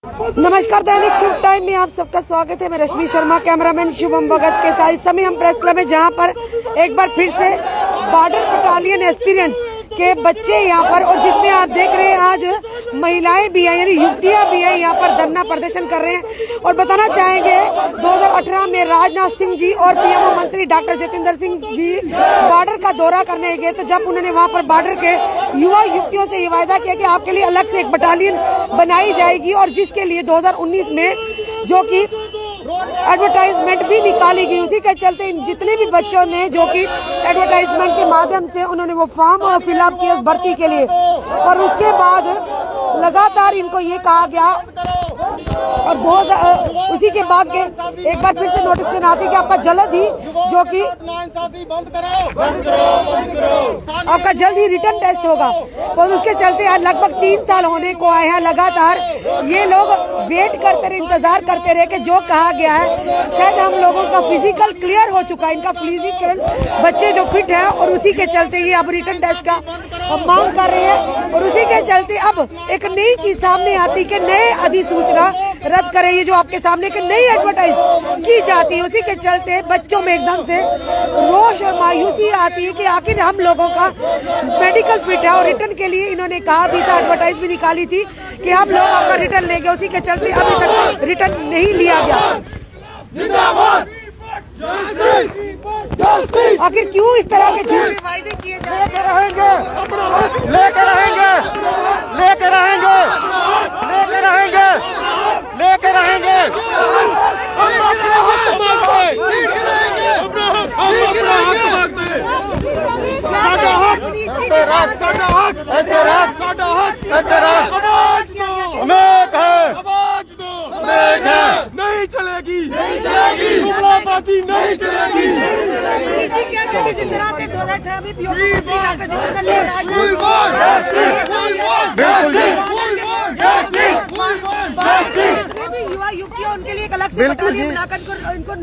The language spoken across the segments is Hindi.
नमस्कार, दैनिक शुभ टाइम में आप सबका स्वागत है। मैं रश्मि शर्मा, कैमरामैन शुभम भगत के साथ। इस समय हम प्रेस क्लब में, जहां पर एक बार फिर से बॉर्डर बटालियन एक्सपीरियंस के बच्चे यहाँ पर, और जिसमें आप देख रहे हैं आज महिलाएं भी हैं, यानी युवतियां भी हैं, यहाँ पर धरना प्रदर्शन कर रहे हैं। और बताना चाहेंगे 2018 में राजनाथ सिंह जी और पीएमओ मंत्री डॉक्टर जितेंद्र सिंह जी बॉर्डर का दौरा करने गए, तो जब उन्होंने वहाँ पर बॉर्डर के युवा युवतियों से ये वायदा किया कि आपके लिए अलग से एक बटालियन बनाई जाएगी, और जिसके लिए 2019 में जो कि एडवर्टाइजमेंट भी निकाली गई। उसी के चलते जितने भी बच्चों ने जो कि एडवर्टाइजमेंट के माध्यम से उन्होंने वो फॉर्म फिलअप किया भर्ती के लिए, और उसके बाद लगातार इनको ये कहा गया, और उसी के बाद के एक बार फिर से नोटिफिकेशन आती कि आपका जल्द ही जो कि आपका जल्द ही रिटर्न टेस्ट होगा। और उसके चलते आज लगभग 3 साल होने को आए हैं। लगातार ये लोग वेट करते रहे, इंतजार करते रहे कि जो कहा गया है, शायद हम लोगों का फिजिकल क्लियर हो चुका है, इनका फिजिकल बच्चे जो फिट है, और उसी के चलते ये अब रिटर्न टेस्ट का मांग कर रहे हैं। और उसी के चलते अब एक नई चीज सामने आती कि नए अधिसूचना रद्द करें, ये जो आपके सामने की नई एडवर्टाइज की जाती है। उसी के चलते बच्चों में एकदम से रोष और मायूसी आती है कि आखिर हम लोगों का मेडिकल फिट है, और रिटर्न के लिए इन्होंने कहा भी था, एडवर्टाइज भी निकाली थी कि हम लोग आपका रिटर्न लेंगे। उसी के चलते अभी तक रिटर्न नहीं लिया गया। आखिर क्यों इस तरह के झूठे वायदे किए जा रहे हैं? लेके रहेंगे नहीं चलेगी, जुमलाबाजी नहीं चलेगी। युवा युवतियों उनके लिए एक अलग से बटालियन बनाकर इनको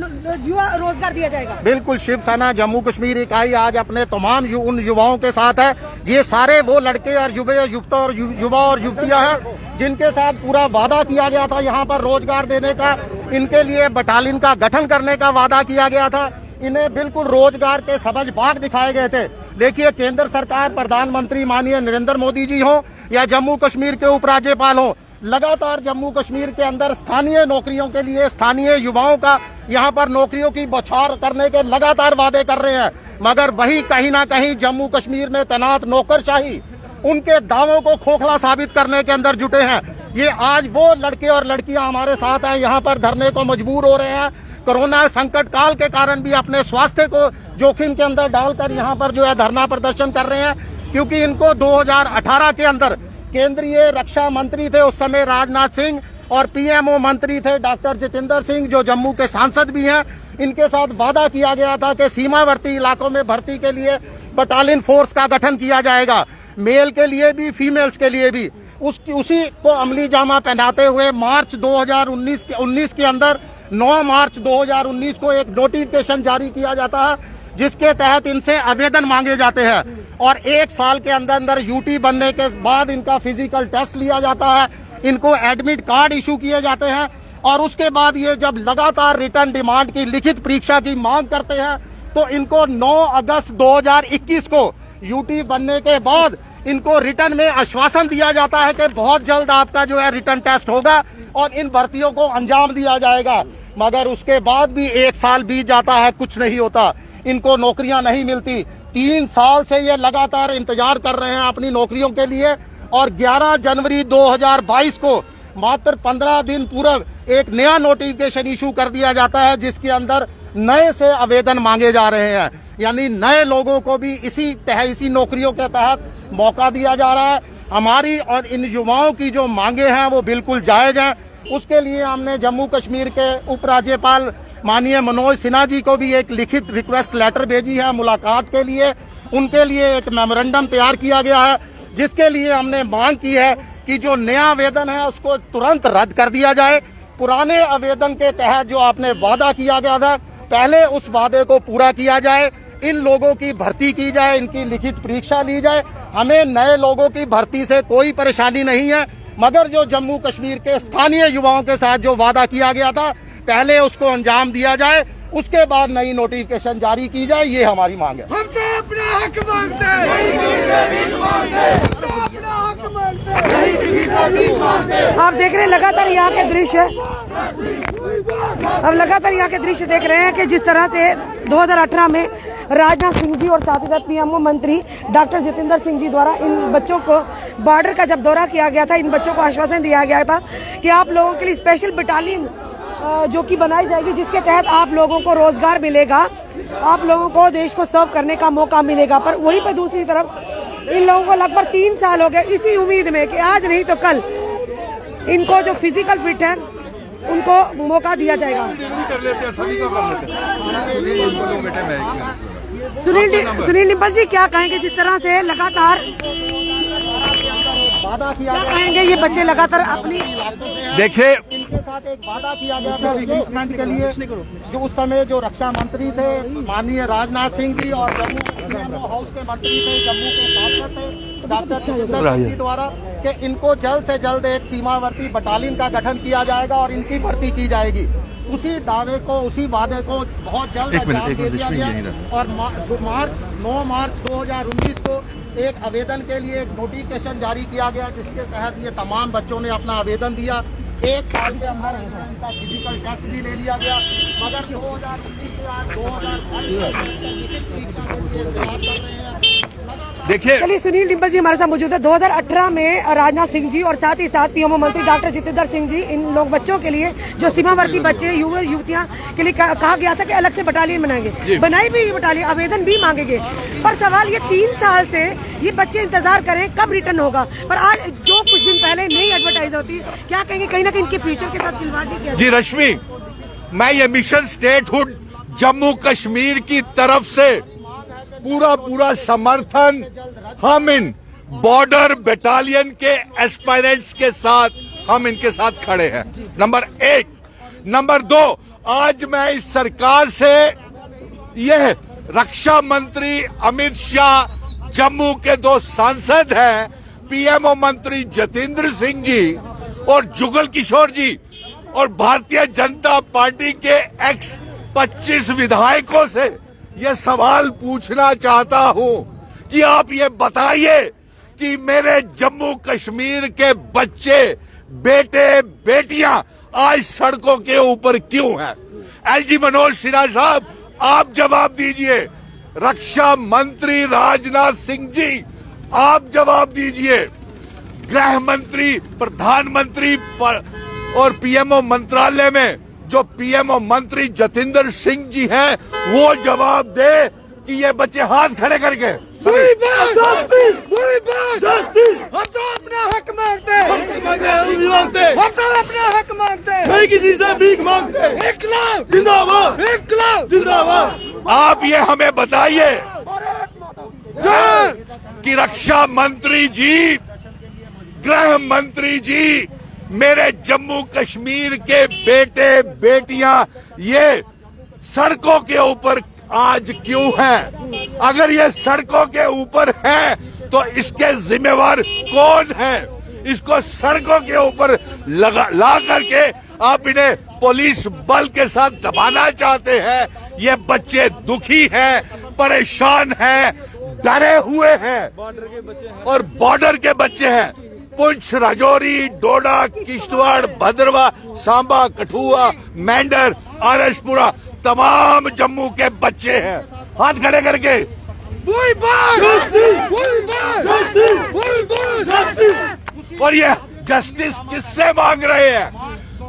युवा रोजगार दिया जाएगा। बिल्कुल, शिवसेना जम्मू कश्मीर इकाई आज अपने तमाम उन युवाओं के साथ है। ये सारे वो लड़के और युवा और युवतियां हैं जिनके साथ पूरा वादा किया गया था यहाँ पर रोजगार देने का, इनके लिए बटालियन का गठन करने का वादा किया गया था। इन्हें बिल्कुल रोजगार के सबज बाग दिखाए गए थे। देखिए, केंद्र सरकार, प्रधानमंत्री माननीय नरेंद्र मोदी जी हो या जम्मू कश्मीर के उपराज्यपाल हो, लगातार जम्मू कश्मीर के अंदर स्थानीय नौकरियों के लिए, स्थानीय युवाओं का यहाँ पर नौकरियों की बौछार करने के लगातार वादे कर रहे हैं, मगर वही कहीं ना कहीं जम्मू कश्मीर में तैनात नौकरशाही उनके दावों को खोखला साबित करने के अंदर जुटे हैं। ये आज वो लड़के और लड़कियां हमारे साथ हैं, यहाँ पर धरने को मजबूर हो रहे हैं। कोरोना संकट काल के कारण भी अपने स्वास्थ्य को जोखिम के अंदर डालकर यहाँ पर जो है धरना प्रदर्शन कर रहे हैं, क्योंकि इनको 2018 के अंदर केंद्रीय रक्षा मंत्री थे उस समय राजनाथ सिंह, और पीएमओ मंत्री थे डॉक्टर जितेंद्र सिंह, जो जम्मू के सांसद भी हैं। इनके साथ वादा किया गया था कि सीमावर्ती इलाकों में भर्ती के लिए बटालियन फोर्स का गठन किया जाएगा, मेल के लिए भी, फीमेल्स के लिए भी। उसी को अमली जामा पहनाते हुए मार्च 2019 के अंदर 9 मार्च 2019 को एक नोटिफिकेशन जारी किया जाता है, जिसके तहत इनसे आवेदन मांगे जाते हैं, और 1 साल के अंदर यूटी बनने के बाद इनका फिजिकल टेस्ट लिया जाता है, इनको एडमिट कार्ड इशू किए जाते हैं, और उसके बाद ये जब लगातार रिटर्न डिमांड की लिखित परीक्षा की मांग करते हैं, तो इनको 9 अगस्त 2021 को यूटी बनने के बाद इनको रिटर्न में आश्वासन दिया जाता है कि बहुत जल्द आपका जो है रिटर्न टेस्ट होगा और इन भर्तियों को अंजाम दिया जाएगा। मगर उसके बाद भी 1 साल बीत जाता है, कुछ नहीं होता, इनको नौकरियां नहीं मिलती। 3 साल से ये लगातार इंतजार कर रहे हैं अपनी नौकरियों के लिए, और 11 जनवरी 2022 को मात्र 15 दिन पूर्व एक नया नोटिफिकेशन इशू कर दिया जाता है, जिसके अंदर नए से आवेदन मांगे जा रहे हैं। यानी नए लोगों को भी इसी नौकरियों के तहत मौका दिया जा रहा है। हमारी और इन युवाओं की जो मांगे हैं वो बिल्कुल जायज हैं। उसके लिए हमने जम्मू कश्मीर के उपराज्यपाल माननीय मनोज सिन्हा जी को भी एक लिखित रिक्वेस्ट लेटर भेजी है मुलाकात के लिए। उनके लिए एक मेमोरेंडम तैयार किया गया है, जिसके लिए हमने मांग की है कि जो नया आवेदन है उसको तुरंत रद्द कर दिया जाए। पुराने आवेदन के तहत जो आपने वादा किया गया था, पहले उस वादे को पूरा किया जाए, इन लोगों की भर्ती की जाए, इनकी लिखित परीक्षा ली जाए। हमें नए लोगों की भर्ती से कोई परेशानी नहीं है, मगर जो जम्मू कश्मीर के स्थानीय युवाओं के साथ जो वादा किया गया था, पहले उसको अंजाम दिया जाए, उसके बाद नई नोटिफिकेशन जारी की जाए, ये हमारी मांग है। हम तो अपना हक मांगते हैं। आप देख रहे हैं लगातार यहाँ के दृश्य, अब लगातार यहाँ के दृश्य देख रहे हैं कि जिस तरह से 2018 में राजनाथ सिंह जी और साथ ही साथ पीएमओ मंत्री डॉक्टर जितेंद्र सिंह जी द्वारा इन बच्चों को बॉर्डर का जब दौरा किया गया था, इन बच्चों को आश्वासन दिया गया था कि आप लोगों के लिए स्पेशल बटालियन जो कि बनाई जाएगी, जिसके तहत आप लोगों को रोजगार मिलेगा, आप लोगों को देश को सर्व करने का मौका मिलेगा। पर वहीं पर दूसरी तरफ इन लोगों को लगभग 3 साल हो गए इसी उम्मीद में कि आज नहीं तो कल इनको जो फिजिकल फिट है उनको मौका दिया जाएगा। सुनील निम्बल जी क्या कहेंगे, जिस तरह से लगातार वादा किया क्या कहेंगे, ये बच्चे लगातार अपनी देखिए इनके साथ एक वादा किया गया था रिक्रूटमेंट के लिए, जो उस समय जो रक्षा मंत्री थे माननीय राजनाथ सिंह जी और जम्मू हाउस के मंत्री थे, जम्मू के सांसद थे डॉक्टर जितेंद्र सिंह जी द्वारा, कि इनको जल्द से जल्द एक सीमावर्ती बटालियन का गठन किया जाएगा और इनकी भर्ती की जाएगी। उसी दावे को, उसी वादे को बहुत जल्द अंजाम दे दिया गया और 9 मार्च 2019 को एक आवेदन के लिए एक नोटिफिकेशन जारी किया गया, जिसके तहत ये तमाम बच्चों ने अपना आवेदन दिया। 1 साल के अंदर इनका फिजिकल टेस्ट भी ले लिया गया, मगर 2019 के बाद 2022 देखिए चलिए सुनील निम्बल जी हमारे साथ मौजूद है। 2018 में राजनाथ सिंह जी और साथ ही साथ पीएमओ मंत्री डॉक्टर जितेंद्र सिंह जी इन लोग बच्चों के लिए, जो सीमावर्ती बच्चे युवा युवतियां के लिए कहा गया था कि अलग से बटालियन बनाएंगे, बनाई भी बटालियन, आवेदन भी मांगेंगे। पर सवाल ये 3 साल से ये बच्चे इंतजार करें कब रिटर्न होगा। पर आज जो कुछ दिन पहले नई एडवर्टाइज होती, क्या कहेंगे, कहीं ना कहीं इनके फ्यूचर के साथ खिलवाड़ भी किया? जी रश्मि, मैं ये मिशन स्टेटहुड जम्मू कश्मीर की तरफ से पूरा समर्थन हम इन बॉर्डर बटालियन के एस्पायरेंट्स के साथ, हम इनके साथ खड़े हैं। नंबर 1। नंबर 2, आज मैं इस सरकार से यह रक्षा मंत्री अमित शाह, जम्मू के 2 सांसद हैं, पीएमओ मंत्री जितेंद्र सिंह जी और जुगल किशोर जी, और भारतीय जनता पार्टी के एक्स 25 विधायकों से ये सवाल पूछना चाहता हूं कि आप ये बताइए कि मेरे जम्मू कश्मीर के बच्चे, बेटे बेटियां आज सड़कों के ऊपर क्यों हैं? एलजी मनोज सिन्हा साहब, आप जवाब दीजिए। रक्षा मंत्री राजनाथ सिंह जी, आप जवाब दीजिए। गृह मंत्री, प्रधानमंत्री और पीएमओ मंत्रालय में जो पीएमओ मंत्री जितेंद्र सिंह जी हैं, वो जवाब दे कि ये बच्चे हाथ खड़े करके हम तो अपना हक मांगते हैं। हम तो अपना हक मांगते हैं, नहीं किसी से भीख मांगते। इनकलाब जिंदाबाद, इनकलाब जिंदाबाद। आप ये हमें बताइए कि रक्षा मंत्री जी, गृह मंत्री जी, मेरे जम्मू कश्मीर के बेटे बेटियां ये सड़कों के ऊपर आज क्यों हैं? अगर ये सड़कों के ऊपर है तो इसके जिम्मेवार कौन है? इसको सड़कों के ऊपर ला करके आप इन्हें पुलिस बल के साथ दबाना चाहते हैं। ये बच्चे दुखी हैं, परेशान हैं, डरे हुए हैं और बॉर्डर के बच्चे हैं। पुंछ, राजौरी, डोडा, किश्तवाड़, भद्रवा, सांबा, कठुआ, मेंढर, आरसपुरा, तमाम जम्मू के बच्चे हैं। हाथ खड़े करके और ये जस्टिस किससे मांग रहे हैं?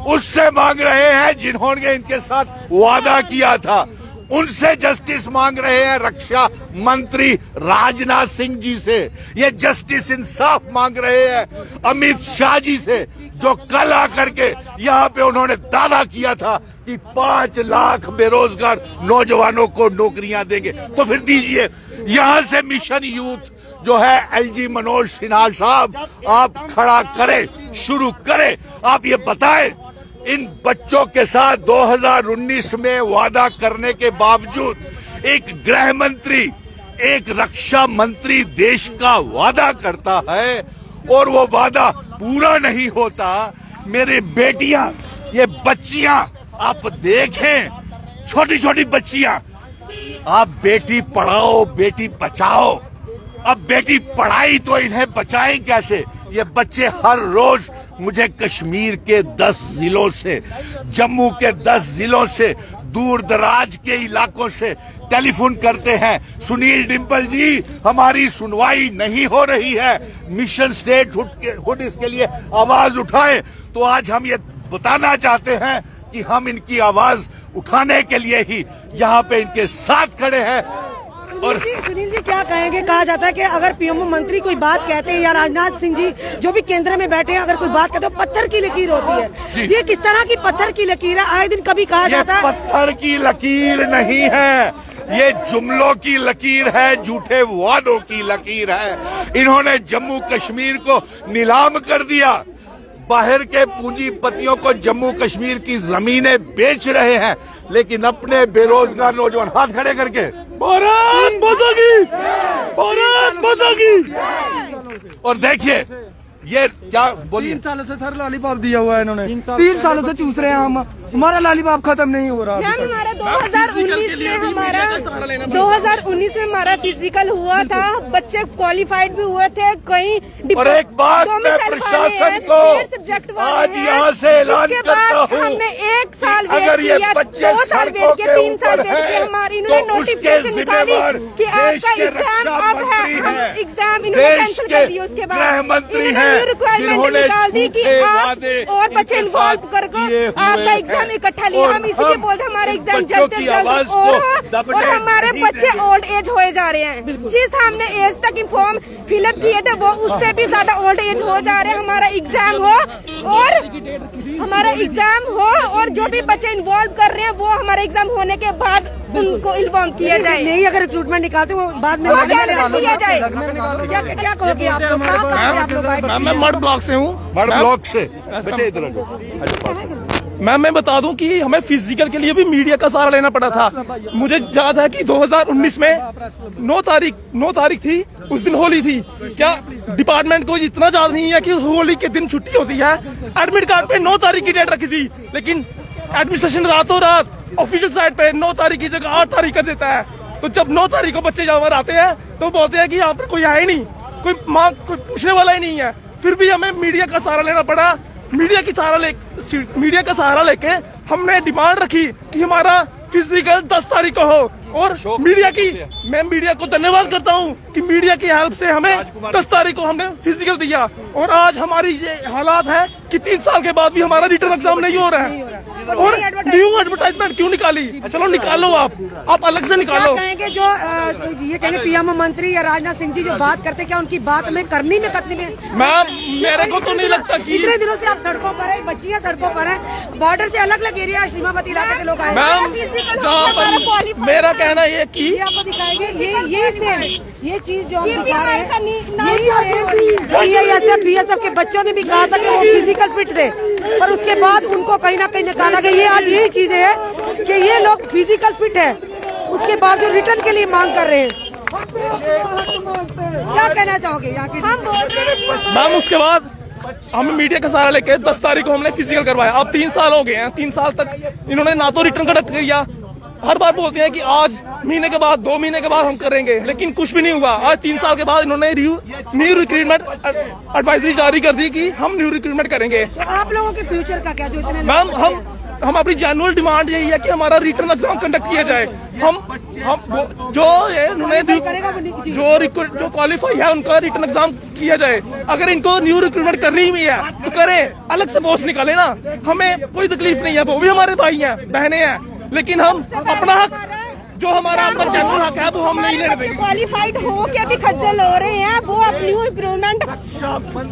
उससे मांग रहे हैं जिन्होंने इनके साथ वादा किया था, उनसे जस्टिस मांग रहे हैं रक्षा मंत्री राजनाथ सिंह जी से। ये जस्टिस इंसाफ मांग रहे हैं अमित शाह जी से, जो कल आकर के यहाँ पे उन्होंने दावा किया था कि 5 लाख बेरोजगार नौजवानों को नौकरियां देंगे। तो फिर दीजिए, यहाँ से मिशन यूथ जो है एलजी मनोज सिन्हा साहब, आप खड़ा करें, शुरू करें। आप ये बताएं, इन बच्चों के साथ 2019 में वादा करने के बावजूद एक गृह मंत्री, एक रक्षा मंत्री देश का वादा करता है और वो वादा पूरा नहीं होता, मेरी बेटियां, ये बच्चियां, आप देखें, छोटी छोटी बच्चियां, आप बेटी पढ़ाओ बेटी बचाओ। अब बेटी पढ़ाई तो इन्हें बचाएं कैसे? ये बच्चे हर रोज मुझे कश्मीर के 10 जिलों से, जम्मू के 10 जिलों से, दूर दराज के इलाकों से टेलीफोन करते हैं, सुनील डिंपल जी हमारी सुनवाई नहीं हो रही है, मिशन स्टेटहुड इसके लिए आवाज उठाए। तो आज हम ये बताना चाहते हैं कि हम इनकी आवाज उठाने के लिए ही यहाँ पे इनके साथ खड़े हैं। और सुनील जी क्या कहेंगे? कहा जाता है कि अगर पीएम मंत्री कोई बात कहते हैं या राजनाथ सिंह जी जो भी केंद्र में बैठे हैं अगर कोई बात कहते हैं पत्थर की लकीर होती है। ये किस तरह की पत्थर की लकीर है? आए दिन कभी कहा जाता है पत्थर की लकीर नहीं है, ये जुमलों की लकीर है, झूठे वादों की लकीर है। इन्होंने जम्मू कश्मीर को नीलाम कर दिया, बाहर के पूंजीपतियों को जम्मू कश्मीर की जमीनें बेच रहे हैं, लेकिन अपने बेरोजगार नौजवान हाथ खड़े करके भारत माता की, भारत माता की। और देखिए ये क्या बोलिए, 3 सालों से सर लॉलीपॉप दिया हुआ है इन्होंने, 3 सालों से चूस रहे हैं हम, हमारा लॉलीपॉप खत्म नहीं हो रहा। मैम हमारा 2019 में हमारा फिजिकल हुआ था, बच्चे क्वालिफाइड भी हुए थे कई। और एक बात मैं प्रशासन को आज यहाँ से ऐलान करता हूँ, हमने 1 साल अगर ये बच्चे 2 साल वेट किया, 3 साल वेट किया, हमारी इन्होंने तो उसके नोटिफिकेशन निकाली कि आपका एग्जाम अब है, हम एग्जाम इन्होंने कैंसिल कर दिया। उसके बाद मंत्री हैं रिक्वायरमेंट निकाल दी कि आप और बच्चे इन्वॉल्व करके आपका एग्जाम इकट्ठा लिया। हम इसी के बोलते हमारे एग्जाम जल्द से जल्द और हमारे बच्चे ओल्ड एज होए जा रहे हैं। जिस हमने एज तक फॉर्म फिलअप किए थे वो उससे भी ज्यादा ओल्ड एज हो जा रहे हैं। हमारा एग्जाम हो और जो भी बच्चे इन्वॉल्व कर रहे हैं वो हमारे एग्जाम होने के बाद उनको इन्वॉल्व किया जाए। नहीं अगर रिक्रूटमेंट निकालते वो बाद में किया जाए। क्या कहोगे आप लोग? आप लोग मैं मड ब्लॉक से हूँ, बड़ ब्लॉक से बच्चे इधर। मैम मैं बता दूं कि हमें फिजिकल के लिए भी मीडिया का सहारा लेना पड़ा था। मुझे याद है कि 2019 में 9 तारीख थी, उस दिन होली थी। क्या डिपार्टमेंट को इतना याद नहीं है कि होली के दिन छुट्टी होती है? एडमिट कार्ड पे 9 तारीख की डेट रखी थी, लेकिन एडमिनिस्ट्रेशन रातों रात ऑफिशियल साइट पे 9 तारीख की जगह 8 तारीख का देता है। तो जब 9 तारीख को बच्चे यहाँ पर आते हैं तो बोलते हैं कि यहाँ पर कोई आए नहीं, कोई पूछने वाला ही नहीं है। फिर भी हमें मीडिया का सहारा लेना पड़ा। मीडिया का सहारा लेके हमने डिमांड रखी कि हमारा फिजिकल 10 तारीख को हो। और मैं मीडिया को धन्यवाद करता हूं कि मीडिया की हेल्प से हमें 10 तारीख को हमने फिजिकल दिया। और आज हमारी ये हालात है कि 3 साल के बाद भी हमारा रिटर्न एग्जाम नहीं हो रहा है। और न्यू एडवर्टाइजमेंट क्यों निकाली? चलो निकालो, आप अलग से निकालो। कहेंगे जो ये कहेंगे पीएम मंत्री या राजनाथ सिंह जी जो बात करते, क्या उनकी बात में करनी में कतनी में? मैम मेरे को तो नहीं लगता कि इतने दिनों से आप सड़कों पर है, बच्चियां सड़कों पर हैं, बॉर्डर से अलग अलग एरिया सीमावर्ती इलाके के लोग आए। मैम जहाँ पर मेरा कहना ये कि ये आपको दिखाएंगे ये चीज जो हम दिखा रहे हैं, बीएसएफ के बच्चों ने भी कहा था कि वो फिजिकल फिट थे, पर उसके बाद उनको कहीं ना कहीं निकाला गया। ये आज यही चीज है कि ये लोग फिजिकल फिट है, उसके बावजूद रिटर्न के लिए मांग कर रहे हैं। क्या कहना चाहोगे? हम बोलते हैं मैम उसके बाद हम मीडिया का सहारा लेके 10 तारीख को हमने फिजिकल करवाया। अब 3 साल हो गए हैं, 3 साल तक इन्होंने ना तो रिटर्न कंडक्ट किया। हर बार बोलते हैं कि आज महीने के बाद 2 महीने के बाद हम करेंगे, लेकिन कुछ भी नहीं हुआ। आज 3 साल के बाद इन्होंने न्यू रिक्रूटमेंट एडवाइजरी जारी कर दी कि हम न्यू रिक्रूटमेंट करेंगे। तो आप लोगों के फ्यूचर का क्या? जो इतने मैम हम अपनी जेन्युइन डिमांड यही है कि हमारा रिटर्न एग्जाम कंडक्ट किया जाए। जो क्वालिफाई है उनका रिटर्न एग्जाम किया जाए। अगर इनको न्यू रिक्रूटमेंट करनी ही है तो करें, अलग से पोस्ट निकाले ना, हमें कोई तकलीफ नहीं है, वो भी हमारे भाई हैं, बहनें हैं। लेकिन हम अपना हक, जो हमारा अपना जेन्युइन हक है, वो हम नहीं लेने देंगे। क्वालिफाइड हो के भी खज्जल हो रहे हैं, वो अब न्यू इम्प्रूवमेंट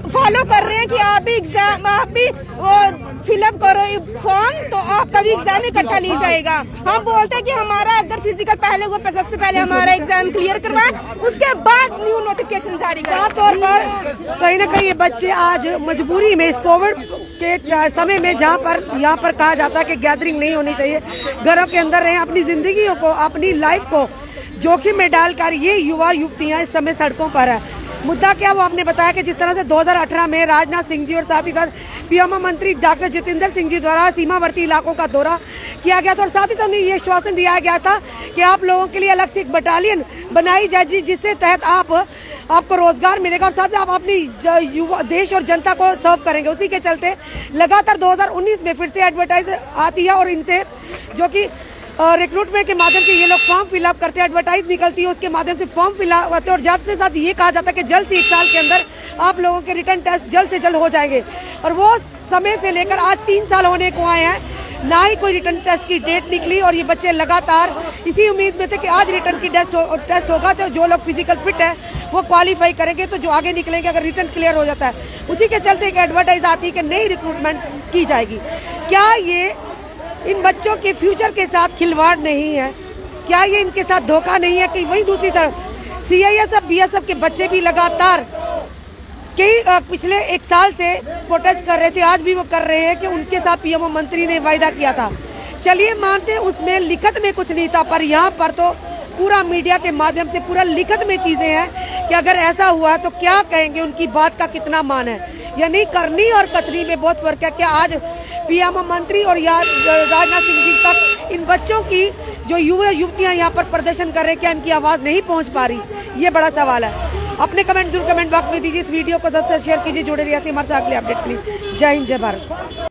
फॉलो कर रहे हैं कि आप भी एग्जाम, आप भी वो फिलअप करो फॉर्म तो आपका भी एग्जाम इकट्ठा लिया जाएगा। हम बोलते हैं कि हमारा अगर फिजिकल पहले हुआ, सबसे पहले हमारा एग्जाम क्लियर करवाए, उसके बाद न्यू नोटिफिकेशन जारी करें। साफ तौर पर कहीं ना कहीं ये बच्चे आज मजबूरी में इस कोविड के समय में जहाँ पर कहा जाता है कि गैदरिंग नहीं होनी चाहिए, घरों के अंदर रहे, अपनी जिंदगी को, अपनी लाइफ को जोखिम में डालकर ये युवा युवतियां इस समय सड़कों पर है। मुद्दा क्या वो आपने बताया कि जिस तरह से 2018 में राजनाथ सिंह जी और साथ ही साथ पीएम मंत्री डॉक्टर जितेंद्र सिंह जी द्वारा सीमावर्ती इलाकों का दौरा किया गया था और साथ ही साथ उन्हें ये आश्वासन दिया गया था कि आप लोगों के लिए अलग से एक बटालियन बनाई जाएगी जिससे तहत आपको रोजगार मिलेगा और साथ ही आप अपनी देश और जनता को सर्व करेंगे। उसी के चलते लगातार 2019 में फिर से एडवर्टाइज आती है और इनसे जो कि रिक्रूटमेंट के माध्यम से ये लोग फॉर्म फिलअप करते हैं, एडवर्टाइज निकलती है उसके माध्यम से फॉर्म फिलअप होते हैं और ज्यादा से साथ ये कहा जाता है कि जल्द से 1 साल के अंदर आप लोगों के रिटर्न टेस्ट जल्द से जल्द हो जाएंगे और वो समय से लेकर आज 3 साल होने को आए हैं, ना ही कोई रिटर्न टेस्ट की डेट निकली और ये बच्चे लगातार इसी उम्मीद में थे कि आज रिटर्न की टेस्ट होगा तो जो लोग फिजिकल फिट है वो क्वालिफाई करेंगे तो जो आगे निकलेंगे अगर रिटर्न क्लियर हो जाता है। उसी के चलते एक एडवर्टाइज आती है कि नई रिक्रूटमेंट की जाएगी। क्या ये इन बच्चों के फ्यूचर के साथ खिलवाड़ नहीं है? क्या ये इनके साथ धोखा नहीं है कि वही दूसरी तरफ सीआईएसएफ बीएसएफ के बच्चे भी लगातार कई पिछले 1 साल से प्रोटेस्ट कर रहे थे, आज भी वो कर रहे हैं कि उनके साथ पीएम मंत्री ने वायदा किया था। चलिए मानते उसमें लिखत में कुछ नहीं था, पर यहाँ पर तो पूरा मीडिया के माध्यम से पूरा लिखत में चीजें हैं कि अगर ऐसा हुआ तो क्या कहेंगे, उनकी बात का कितना मान है। यानी करनी और कथनी में बहुत फर्क है। क्या आज पीएम मंत्री और राजनाथ सिंह जी तक इन बच्चों की जो युवतियां यहाँ पर प्रदर्शन कर रहे हैं क्या इनकी आवाज नहीं पहुँच पा रही? ये बड़ा सवाल है। अपने कमेंट जरूर कमेंट बॉक्स में दीजिए, इस वीडियो को सबसे शेयर कीजिए, जुड़े रहिए हमारे साथ अगले अपडेट के लिए। जय हिंद, जय भारत।